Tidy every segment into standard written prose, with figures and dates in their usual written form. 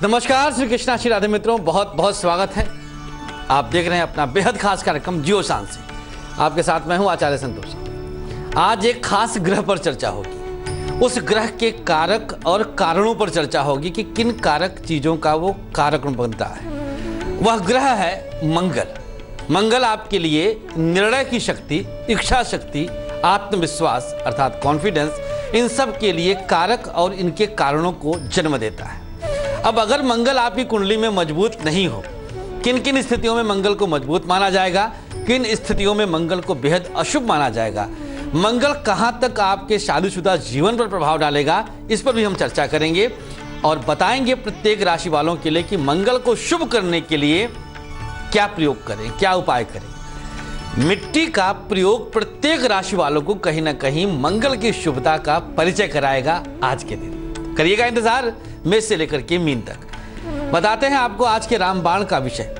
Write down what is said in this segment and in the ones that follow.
नमस्कार श्री कृष्णा श्री राधे मित्रों, बहुत बहुत स्वागत है। आप देख रहे हैं अपना बेहद खास कार्यक्रम जियो शांत से। आपके साथ मैं हूं आचार्य संतोष। आज एक खास ग्रह पर चर्चा होगी। उस ग्रह के कारक और कारणों पर चर्चा होगी कि किन कारक चीजों का वो कारक बनता है। वह ग्रह है मंगल। मंगल आपके लिए निर्णय की शक्ति, इच्छा शक्ति, आत्मविश्वास अर्थात कॉन्फिडेंस, इन सब के लिए कारक और इनके कारणों को जन्म देता है। अब अगर मंगल आपकी कुंडली में मजबूत नहीं हो, किन किन स्थितियों में मंगल को मजबूत माना जाएगा, किन स्थितियों में मंगल को बेहद अशुभ माना जाएगा, मंगल कहां तक आपके शादीशुदा जीवन पर प्रभाव डालेगा, इस पर भी हम चर्चा करेंगे और बताएंगे प्रत्येक राशि वालों के लिए कि मंगल को शुभ करने के लिए क्या प्रयोग करें, क्या उपाय करें। मिट्टी का प्रयोग प्रत्येक राशि वालों को कहीं ना कहीं मंगल की शुभता का परिचय कराएगा। आज के दिन करिएगा इंतजार मेष से लेकर के मीन तक। बताते हैं आपको आज के रामबाण का विषय।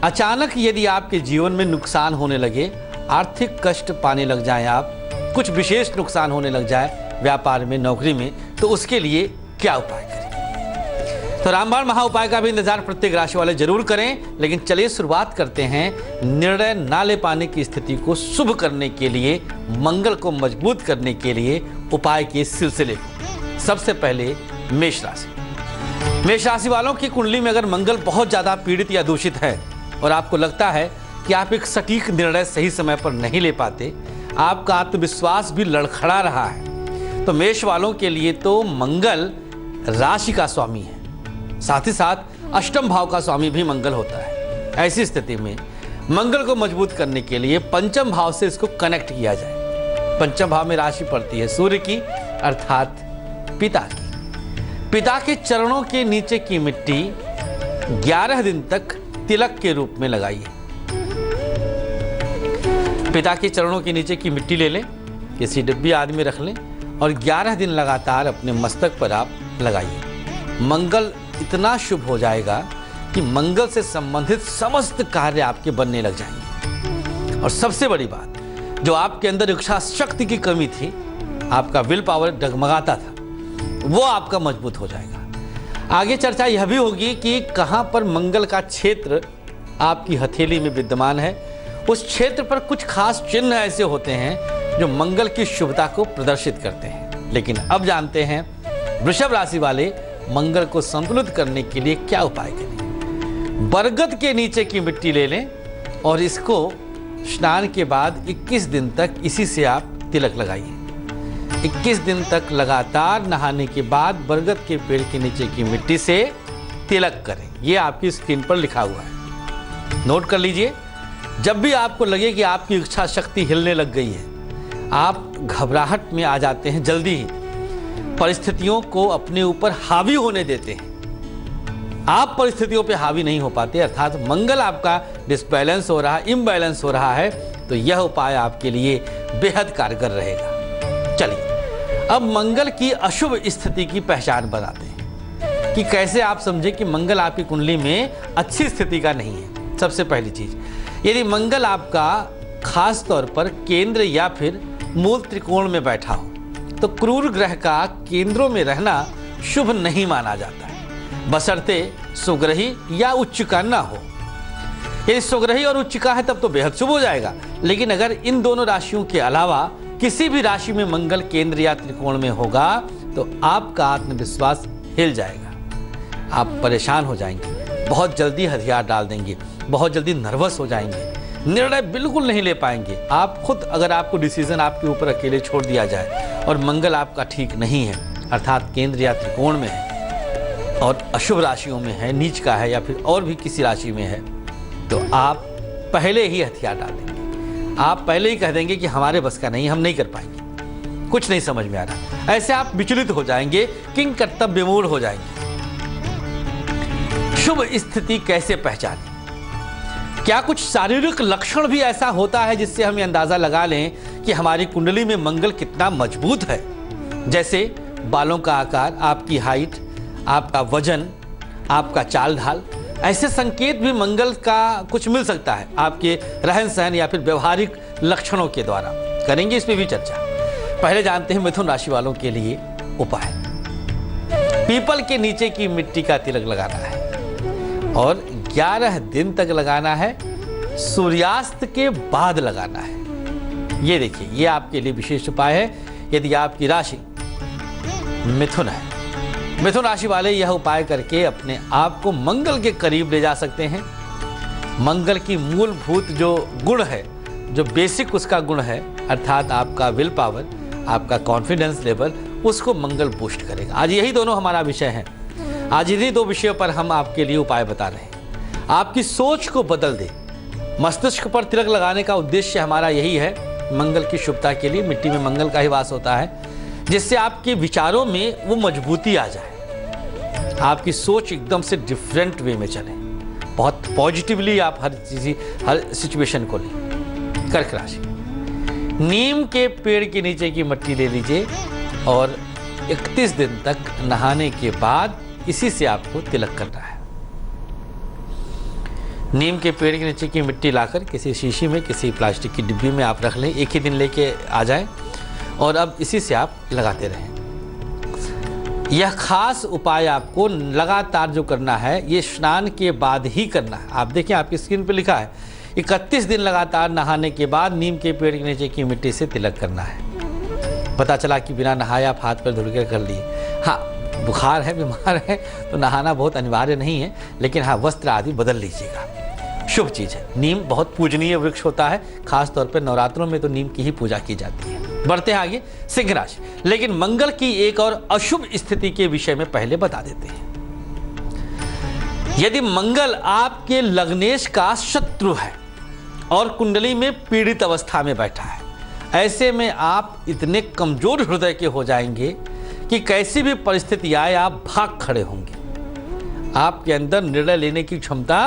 अचानक यदि आपके जीवन में नुकसान होने लगे, आर्थिक कष्ट पाने लग जाएं, आप कुछ विशेष नुकसान होने लग जाए व्यापार में, नौकरी में, तो उसके लिए क्या उपाय करें। तो रामबाण महा उपाय का भी इंतजार प्रत्येक राशि वाले जरूर करें। लेकिन चलिए शुरुआत करते हैं निर्णय ना ले पाने की स्थिति को शुभ करने के लिए, मंगल को मजबूत करने के लिए उपाय के सिलसिले। सबसे पहले मेष राशि। मेष राशि वालों की कुंडली में अगर मंगल बहुत ज्यादा पीड़ित या दूषित है और आपको लगता है कि आप एक सटीक निर्णय सही समय पर नहीं ले पाते, आपका आत्मविश्वास भी लड़खड़ा रहा है, तो मेष वालों के लिए तो मंगल राशि का स्वामी है, साथ ही साथ अष्टम भाव का स्वामी भी मंगल होता है। ऐसी स्थिति में मंगल को मजबूत करने के लिए पंचम भाव से इसको कनेक्ट किया जाए। पंचम भाव में राशि पड़ती है सूर्य की अर्थात पिता की। पिता के चरणों के नीचे की मिट्टी 11 दिन तक तिलक के रूप में लगाइए। पिता के चरणों के नीचे की मिट्टी ले लें, किसी डिब्बी आदि में रख लें और 11 दिन लगातार अपने मस्तक पर आप लगाइए। मंगल इतना शुभ हो जाएगा कि मंगल से संबंधित समस्त कार्य आपके बनने लग जाएंगे। और सबसे बड़ी बात, जो आपके अंदर इच्छा शक्ति की कमी थी, आपका विल पावर डगमगाता था, वो आपका मजबूत हो जाएगा। आगे चर्चा यह भी होगी कि कहां पर मंगल का क्षेत्र आपकी हथेली में विद्यमान है। उस क्षेत्र पर कुछ खास चिन्ह ऐसे होते हैं जो मंगल की शुभता को प्रदर्शित करते हैं। लेकिन अब जानते हैं वृषभ राशि वाले मंगल को संतुलित करने के लिए क्या उपाय करें। बरगद के नीचे की मिट्टी ले लें और इसको स्नान के बाद 21 दिन तक इसी से आप तिलक लगाइए। 21 दिन तक लगातार नहाने के बाद बरगद के पेड़ के नीचे की मिट्टी से तिलक करें। यह आपकी स्क्रीन पर लिखा हुआ है, नोट कर लीजिए। जब भी आपको लगे कि आपकी इच्छा शक्ति हिलने लग गई है, आप घबराहट में आ जाते हैं, जल्दी ही परिस्थितियों को अपने ऊपर हावी होने देते हैं, आप परिस्थितियों पे हावी नहीं हो पाते, अर्थात मंगल आपका डिसबैलेंस हो रहा है, इम्बैलेंस हो रहा है, तो यह उपाय आपके लिए बेहद कारगर रहेगा। चलिए अब मंगल की अशुभ स्थिति की पहचान बताते हैं कि कैसे आप समझे कि मंगल आपकी कुंडली में अच्छी स्थिति का नहीं है। सबसे पहली चीज, यदि मंगल आपका खास तौर पर केंद्र या फिर मूल त्रिकोण में बैठा हो, तो क्रूर ग्रह का केंद्रों में रहना शुभ नहीं माना जाता है, बशर्ते सुग्रही या उच्चिका ना हो। यदि सुग्रही और उच्चिका है तब तो बेहद शुभ हो जाएगा। लेकिन अगर इन दोनों राशियों के अलावा किसी भी राशि में मंगल केंद्र या त्रिकोण में होगा तो आपका आत्मविश्वास हिल जाएगा, आप परेशान हो जाएंगे, बहुत जल्दी हथियार डाल देंगे, बहुत जल्दी नर्वस हो जाएंगे, निर्णय बिल्कुल नहीं ले पाएंगे आप खुद। अगर आपको डिसीजन आपके ऊपर अकेले छोड़ दिया जाए और मंगल आपका ठीक नहीं है, अर्थात केंद्र या त्रिकोण में है और अशुभ राशियों में है, नीच का है या फिर और भी किसी राशि में है, तो आप पहले ही हथियार डाल देंगे। आप पहले ही कह देंगे कि हमारे बस का नहीं, हम नहीं कर पाएंगे, कुछ नहीं समझ में आ रहा। ऐसे आप विचलित हो जाएंगे, किंग कर्तव्य विमूढ़ हो जाएंगे। शुभ स्थिति कैसे पहचानें? क्या कुछ शारीरिक लक्षण भी ऐसा होता है जिससे हम ये अंदाजा लगा लें कि हमारी कुंडली में मंगल कितना मजबूत है? जैसे बालों का आकार, आपकी हाइट, आपका वजन, आपका चाल ढाल, ऐसे संकेत भी मंगल का कुछ मिल सकता है आपके रहन सहन या फिर व्यवहारिक लक्षणों के द्वारा। करेंगे इस पे भी चर्चा। पहले जानते हैं मिथुन राशि वालों के लिए उपाय। पीपल के नीचे की मिट्टी का तिलक लगाना है और 11 दिन तक लगाना है, सूर्यास्त के बाद लगाना है। ये देखिए, ये आपके लिए विशेष उपाय है। यदि आपकी राशि मिथुन है, मिथुन राशि वाले यह उपाय करके अपने आप को मंगल के करीब ले जा सकते हैं। मंगल की मूलभूत जो गुण है, जो बेसिक उसका गुण है, अर्थात आपका विल पावर, आपका कॉन्फिडेंस लेवल, उसको मंगल बूस्ट करेगा। आज यही दोनों हमारा विषय है। आज इन्हीं दो विषयों पर हम आपके लिए उपाय बता रहे हैं। आपकी सोच को बदल दे। मस्तिष्क पर तिलक लगाने का उद्देश्य हमारा यही है, मंगल की शुभता के लिए। मिट्टी में मंगल का ही वास होता है, जिससे आपके विचारों में वो मजबूती आ जाए, आपकी सोच एकदम से डिफरेंट वे में चले, बहुत पॉजिटिवली आप हर सिचुएशन को लें। कर्क राशि, नीम के पेड़ के नीचे की मिट्टी ले लीजिए और 31 दिन तक नहाने के बाद इसी से आपको तिलक करना है। नीम के पेड़ के नीचे की मिट्टी लाकर किसी शीशी में, किसी प्लास्टिक की डिब्बी में आप रख लें, एक ही दिन लेके आ जाएं और अब इसी से आप लगाते रहें। यह खास उपाय आपको लगातार जो करना है, ये स्नान के बाद ही करना है। आप देखिए, आपकी स्क्रीन पर लिखा है 31 दिन लगातार नहाने के बाद नीम के पेड़ के नीचे की मिट्टी से तिलक करना है। पता चला कि बिना नहाए आप हाथ पर धुल कर लिए। हाँ, बुखार है, बीमार है तो नहाना बहुत अनिवार्य नहीं है, लेकिन हाँ, वस्त्र आदि बदल लीजिएगा, शुभ चीज़ है। नीम बहुत पूजनीय वृक्ष होता है, खास तौर पर नवरात्रों में तो नीम की ही पूजा की जाती है। बढ़ते हैं आगे, सिंह राशि। लेकिन मंगल की एक और अशुभ स्थिति के विषय में पहले बता देते हैं। यदि मंगल आपके लग्नेश का शत्रु है और कुंडली में पीड़ित अवस्था में बैठा है, ऐसे में आप इतने कमजोर हृदय के हो जाएंगे कि कैसी भी परिस्थिति आए आप भाग खड़े होंगे। आपके अंदर निर्णय लेने की क्षमता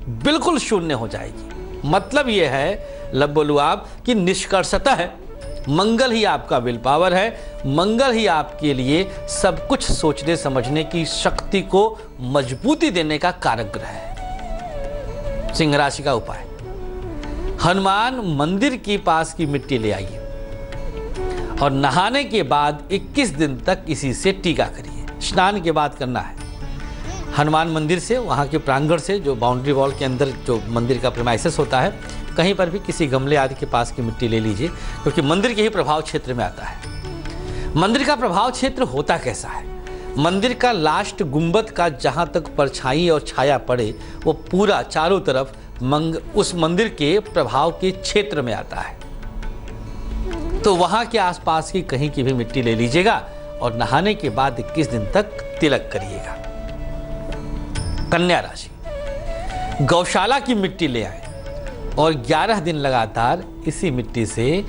बिल्कुल शून्य हो जाएगी। मतलब यह है, लब बोलूं आप, कि निष्कर्षतः मंगल ही आपका विल पावर है, मंगल ही आपके लिए सब कुछ सोचने समझने की शक्ति को मजबूती देने का कारक ग्रह है। सिंह राशि का उपाय, हनुमान मंदिर के पास की मिट्टी ले आइए और नहाने के बाद 21 दिन तक इसी से टीका करिए। स्नान के बाद करना है। हनुमान मंदिर से, वहाँ के प्रांगण से, जो बाउंड्री वॉल के अंदर जो मंदिर का प्रीमाइसेस होता है, कहीं पर भी किसी गमले आदि के पास की मिट्टी ले लीजिए, क्योंकि मंदिर के ही प्रभाव क्षेत्र में आता है। मंदिर का प्रभाव क्षेत्र होता कैसा है? मंदिर का लास्ट गुंबद का जहाँ तक परछाई और छाया पड़े, वो पूरा चारों तरफ उस मंदिर के प्रभाव के क्षेत्र में आता है। तो वहाँ के आसपास की कहीं की भी मिट्टी ले लीजिएगा और नहाने के बाद 21 दिन तक तिलक करिएगा। कन्या राशि, गौशाला की मिट्टी ले आए और 11 दिन लगातार इसी मिट्टी से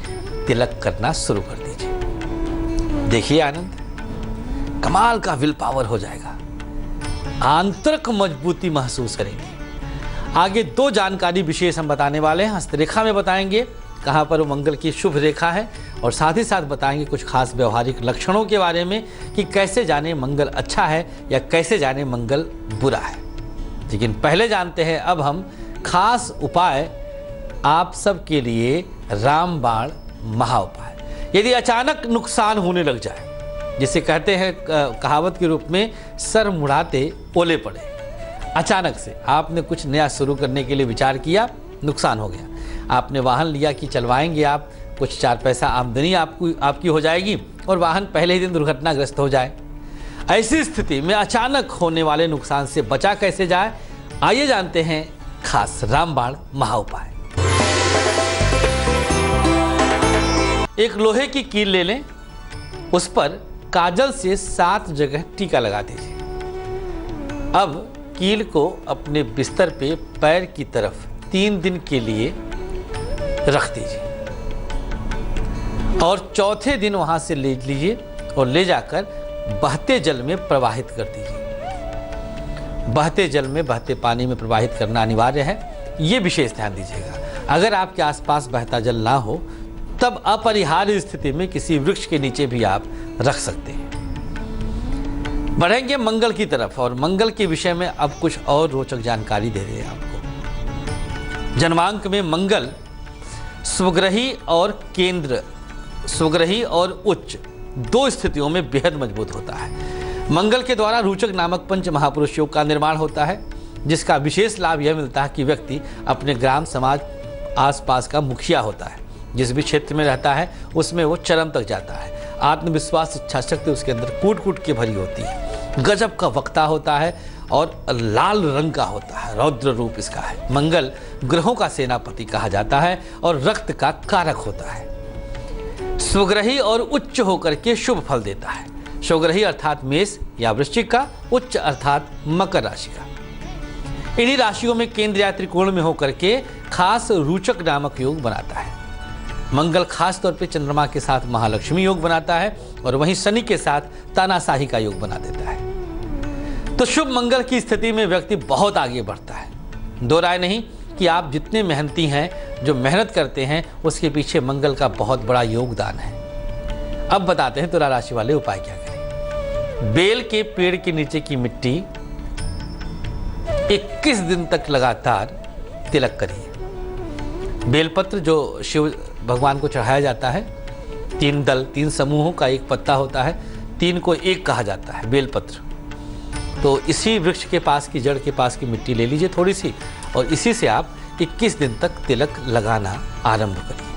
तिलक करना शुरू कर दीजिए। देखिए आनंद, कमाल का विल पावर हो जाएगा, आंतरिक मजबूती महसूस करेंगे। आगे दो जानकारी विशेष हम बताने वाले हैं। हस्तरेखा में बताएंगे कहाँ पर मंगल की शुभ रेखा है, और साथ ही साथ बताएंगे कुछ खास व्यवहारिक लक्षणों के बारे में कि कैसे जाने मंगल अच्छा है या कैसे जाने मंगल बुरा है। लेकिन पहले जानते हैं अब हम खास उपाय आप सब के लिए, रामबाण महाउपाय। यदि अचानक नुकसान होने लग जाए, जिसे कहते हैं कहावत के रूप में, सर मुड़ाते ओले पड़े। अचानक से आपने कुछ नया शुरू करने के लिए विचार किया, नुकसान हो गया। आपने वाहन लिया कि चलवाएंगे आप, कुछ 4 पैसा आमदनी आपकी हो जाएगी और वाहन पहले ही दिन दुर्घटनाग्रस्त हो जाए। ऐसी स्थिति में अचानक होने वाले नुकसान से बचा कैसे जाए, आइए जानते हैं खास रामबाण महाउपाय। एक लोहे की कील ले लें, उस पर काजल से 7 जगह टीका लगा दीजिए। अब कील को अपने बिस्तर पे पैर की तरफ 3 दिन के लिए रख दीजिए और चौथे दिन वहां से ले लीजिए और ले जाकर बहते जल में प्रवाहित कर दीजिए। बहते जल में, बहते पानी में प्रवाहित करना अनिवार्य है, ये विशेष ध्यान दीजिएगा। अगर आपके आसपास बहता जल ना हो, तब अपरिहार्य स्थिति में किसी वृक्ष के नीचे भी आप रख सकते हैं। बढ़ेंगे मंगल की तरफ, और मंगल के विषय में अब कुछ और रोचक जानकारी दे रहे हैं आपको। जन्मांक में मंगल स्वग्रही और केंद्र, स्वग्रही और उच्च, 2 स्थितियों में बेहद मजबूत होता है। मंगल के द्वारा रोचक नामक पंच महापुरुष योग का निर्माण होता है, जिसका विशेष लाभ यह मिलता है कि व्यक्ति अपने ग्राम समाज आसपास का मुखिया होता है। जिस भी क्षेत्र में रहता है उसमें वो चरम तक जाता है। आत्मविश्वास, इच्छा शक्ति उसके अंदर कूट कूट के भरी होती है। गजब का वक्ता होता है और लाल रंग का होता है, रौद्र रूप इसका है। मंगल ग्रहों का सेनापति कहा जाता है और रक्त का कारक होता है। स्वग्रही और उच्च होकर के शुभ फल देता है। स्वग्रही अर्थात मेष या वृश्चिक का, उच्च अर्थात मकर राशि का। इन्हीं राशियों में केंद्र या त्रिकोण में होकर के खास रोचक नामक योग बनाता है। मंगल खास तौर पे चंद्रमा के साथ महालक्ष्मी योग बनाता है और वहीं शनि के साथ तानाशाही का योग बना देता है। तो शुभ मंगल की स्थिति में व्यक्ति बहुत आगे बढ़ता है। दो राय नहीं कि आप जितने मेहनती हैं, जो मेहनत करते हैं, उसके पीछे मंगल का बहुत बड़ा योगदान है। अब बताते हैं तुला राशि वाले उपाय क्या करें। बेल के पेड़ के नीचे की मिट्टी 21 दिन तक लगातार तिलक करिए। बेलपत्र जो शिव भगवान को चढ़ाया जाता है, 3 दल, 3 समूहों का एक पत्ता होता है, 3 को एक कहा जाता है बेलपत्र। तो इसी वृक्ष के पास की जड़ के पास की मिट्टी ले लीजिए थोड़ी सी, और इसी से आप 21 दिन तक तिलक लगाना आरंभ करिए।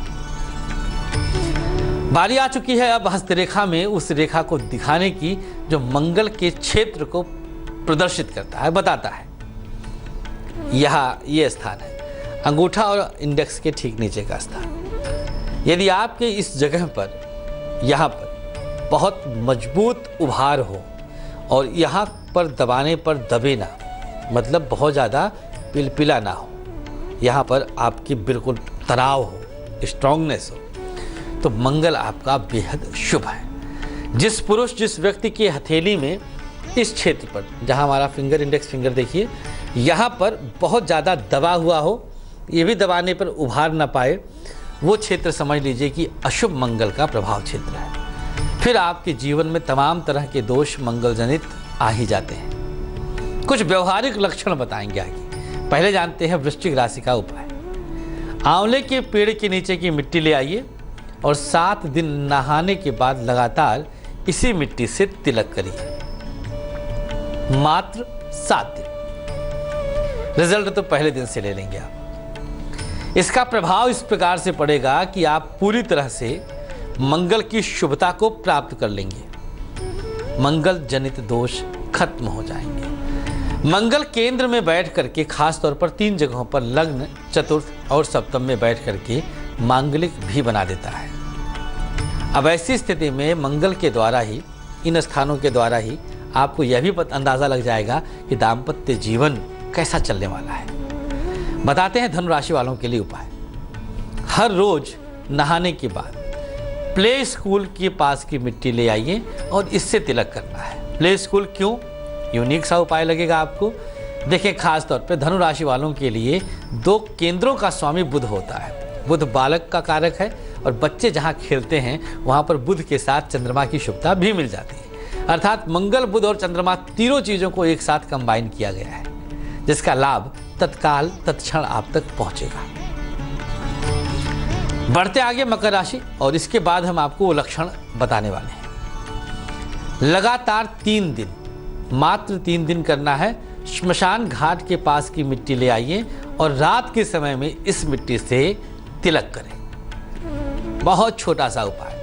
बारी आ चुकी है अब हस्तरेखा में उस रेखा को दिखाने की जो मंगल के क्षेत्र को प्रदर्शित करता है, बताता है। यहाँ ये स्थान है, अंगूठा और इंडेक्स के ठीक नीचे का स्थान। यदि आपके इस जगह पर, यहाँ पर बहुत मजबूत उभार हो और यहाँ पर दबाने पर दबे ना, मतलब बहुत ज़्यादा पिलपिला ना हो, यहाँ पर आपकी बिल्कुल तनाव हो, स्ट्रांगनेस हो, तो मंगल आपका बेहद शुभ है। जिस पुरुष, जिस व्यक्ति की हथेली में इस क्षेत्र पर, जहाँ हमारा फिंगर, इंडेक्स फिंगर देखिए, यहाँ पर बहुत ज़्यादा दबा हुआ हो, ये भी दबाने पर उभार ना पाए, वो क्षेत्र समझ लीजिए कि अशुभ मंगल का प्रभाव क्षेत्र है। फिर आपके जीवन में तमाम तरह के दोष मंगल जनित आ ही जाते हैं। कुछ व्यवहारिक लक्षण बताएंगे आगे। पहले जानते हैं वृश्चिक राशि का उपाय। आंवले के पेड़ के नीचे की मिट्टी ले आइए और 7 दिन नहाने के बाद लगातार इसी मिट्टी से तिलक करिए, मात्र 7 दिन। रिजल्ट तो पहले दिन से ले लेंगे आप। इसका प्रभाव इस प्रकार से पड़ेगा कि आप पूरी तरह से मंगल की शुभता को प्राप्त कर लेंगे। मंगल जनित दोष खत्म हो जाएंगे। मंगल केंद्र में बैठ करके, खास तौर पर 3 जगहों पर, लग्न, चतुर्थ और सप्तम में बैठ करके मांगलिक भी बना देता है। अब ऐसी स्थिति में मंगल के द्वारा ही, इन स्थानों के द्वारा ही आपको यह भी अंदाजा लग जाएगा कि दाम्पत्य जीवन कैसा चलने वाला है। बताते हैं धनु राशि वालों के लिए उपाय। हर रोज नहाने के बाद प्ले स्कूल के पास की मिट्टी ले आइए और इससे तिलक करना है। प्ले स्कूल क्यों? यूनिक सा उपाय लगेगा आपको। देखिए, खास तौर पे धनु राशि वालों के लिए 2 केंद्रों का स्वामी बुध होता है। बुध बालक का कारक है और बच्चे जहाँ खेलते हैं वहाँ पर बुध के साथ चंद्रमा की शुभता भी मिल जाती है। अर्थात मंगल, बुध और चंद्रमा, तीनों चीज़ों को एक साथ कंबाइन किया गया है, जिसका लाभ तत्काल तत्क्षण आप तक पहुंचेगा। बढ़ते आगे मकर राशि, और इसके बाद हम आपको वो लक्षण बताने वाले हैं। लगातार 3 दिन, मात्र 3 दिन करना है। श्मशान घाट के पास की मिट्टी ले आइए और रात के समय में इस मिट्टी से तिलक करें। बहुत छोटा सा उपाय।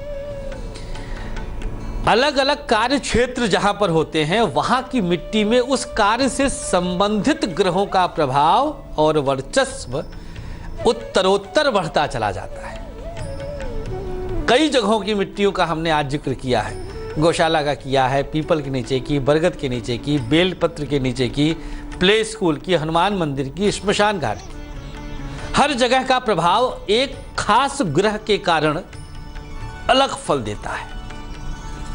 अलग अलग कार्य क्षेत्र जहां पर होते हैं, वहां की मिट्टी में उस कार्य से संबंधित ग्रहों का प्रभाव और वर्चस्व उत्तरोत्तर बढ़ता चला जाता है। कई जगहों की मिट्टियों का हमने आज जिक्र किया है। गौशाला का किया है, पीपल के नीचे की, बरगद के नीचे की, बेलपत्र के नीचे की, प्ले स्कूल की, हनुमान मंदिर की, श्मशान घाट की। हर जगह का प्रभाव एक खास ग्रह के कारण अलग फल देता है।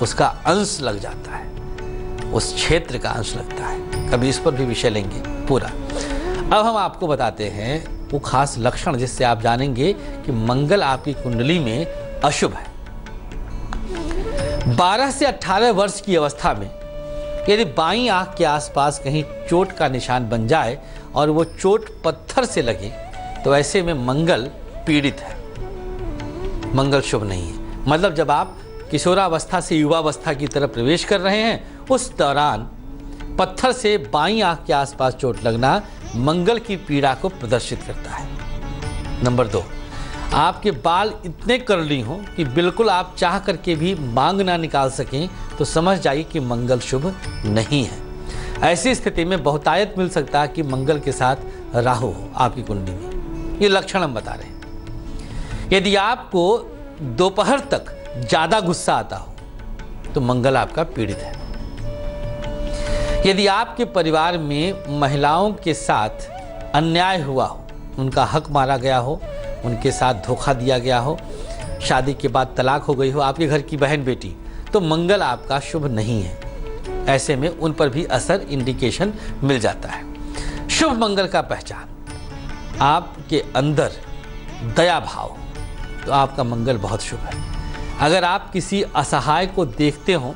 उसका अंश लग जाता है, उस क्षेत्र का अंश लगता है। कभी इस पर भी विषय लेंगे पूरा। अब हम आपको बताते हैं वो खास लक्षण जिससे आप जानेंगे कि मंगल आपकी कुंडली में अशुभ है। 12 से 18 वर्ष की अवस्था में यदि बाईं आंख के आसपास कहीं चोट का निशान बन जाए और वो चोट पत्थर से लगे, तो ऐसे में मंगल पीड़ित है, मंगल शुभ नहीं है। मतलब जब आप किशोरावस्था से युवावस्था की तरफ प्रवेश कर रहे हैं, उस दौरान पत्थर से बाईं आंख के आसपास चोट लगना मंगल की पीड़ा को प्रदर्शित करता है। नंबर 2, आपके बाल इतने कर्ली हों कि बिल्कुल आप चाह करके भी मांग ना निकाल सकें तो समझ जाइए कि मंगल शुभ नहीं है। ऐसी स्थिति में बहुतायत मिल सकता है कि मंगल के साथ राहु हो आपकी कुंडली में। ये लक्षण हम बता रहे हैं। यदि आपको दोपहर तक ज़्यादा गुस्सा आता हो तो मंगल आपका पीड़ित है। यदि आपके परिवार में महिलाओं के साथ अन्याय हुआ हो, उनका हक मारा गया हो, उनके साथ धोखा दिया गया हो, शादी के बाद तलाक हो गई हो आपके घर की बहन बेटी, तो मंगल आपका शुभ नहीं है। ऐसे में उन पर भी असर, इंडिकेशन मिल जाता है। शुभ मंगल का पहचान, आपके अंदर दया भाव, तो आपका मंगल बहुत शुभ है। अगर आप किसी असहाय को देखते हो,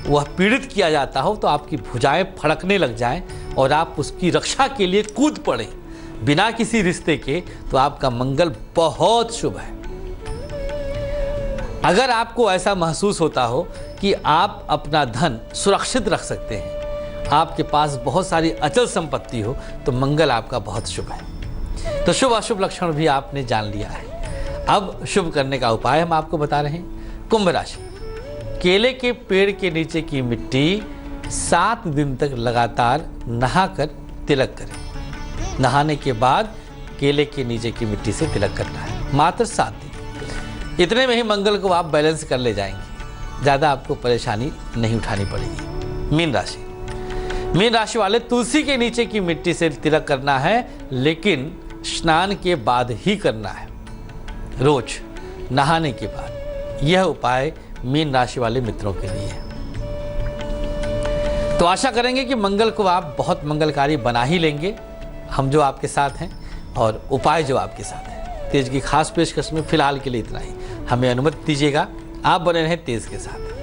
वह पीड़ित किया जाता हो, तो आपकी भुजाएं फड़कने लग जाएं और आप उसकी रक्षा के लिए कूद पड़े बिना किसी रिश्ते के, तो आपका मंगल बहुत शुभ है। अगर आपको ऐसा महसूस होता हो कि आप अपना धन सुरक्षित रख सकते हैं, आपके पास बहुत सारी अचल संपत्ति हो, तो मंगल आपका बहुत शुभ है। तो शुभ अशुभ लक्षण भी आपने जान लिया है। अब शुभ करने का उपाय हम आपको बता रहे हैं। कुंभ राशि, केले के पेड़ के नीचे की मिट्टी 7 दिन तक लगातार नहाकर तिलक करें। नहाने के बाद केले के नीचे की मिट्टी से तिलक करना है, मात्र 7 दिन। इतने में ही मंगल को आप बैलेंस कर ले जाएंगे, ज़्यादा आपको परेशानी नहीं उठानी पड़ेगी। मीन राशि, मीन राशि वाले तुलसी के नीचे की मिट्टी से तिलक करना है, लेकिन स्नान के बाद ही करना है, रोज नहाने के बाद। यह उपाय मीन राशि वाले मित्रों के लिए है। तो आशा करेंगे कि मंगल को आप बहुत मंगलकारी बना ही लेंगे, हम जो आपके साथ हैं और उपाय जो आपके साथ है। तेज की खास पेशकश में फिलहाल के लिए इतना ही। हमें अनुमति दीजिएगा, आप बने रहें तेज के साथ।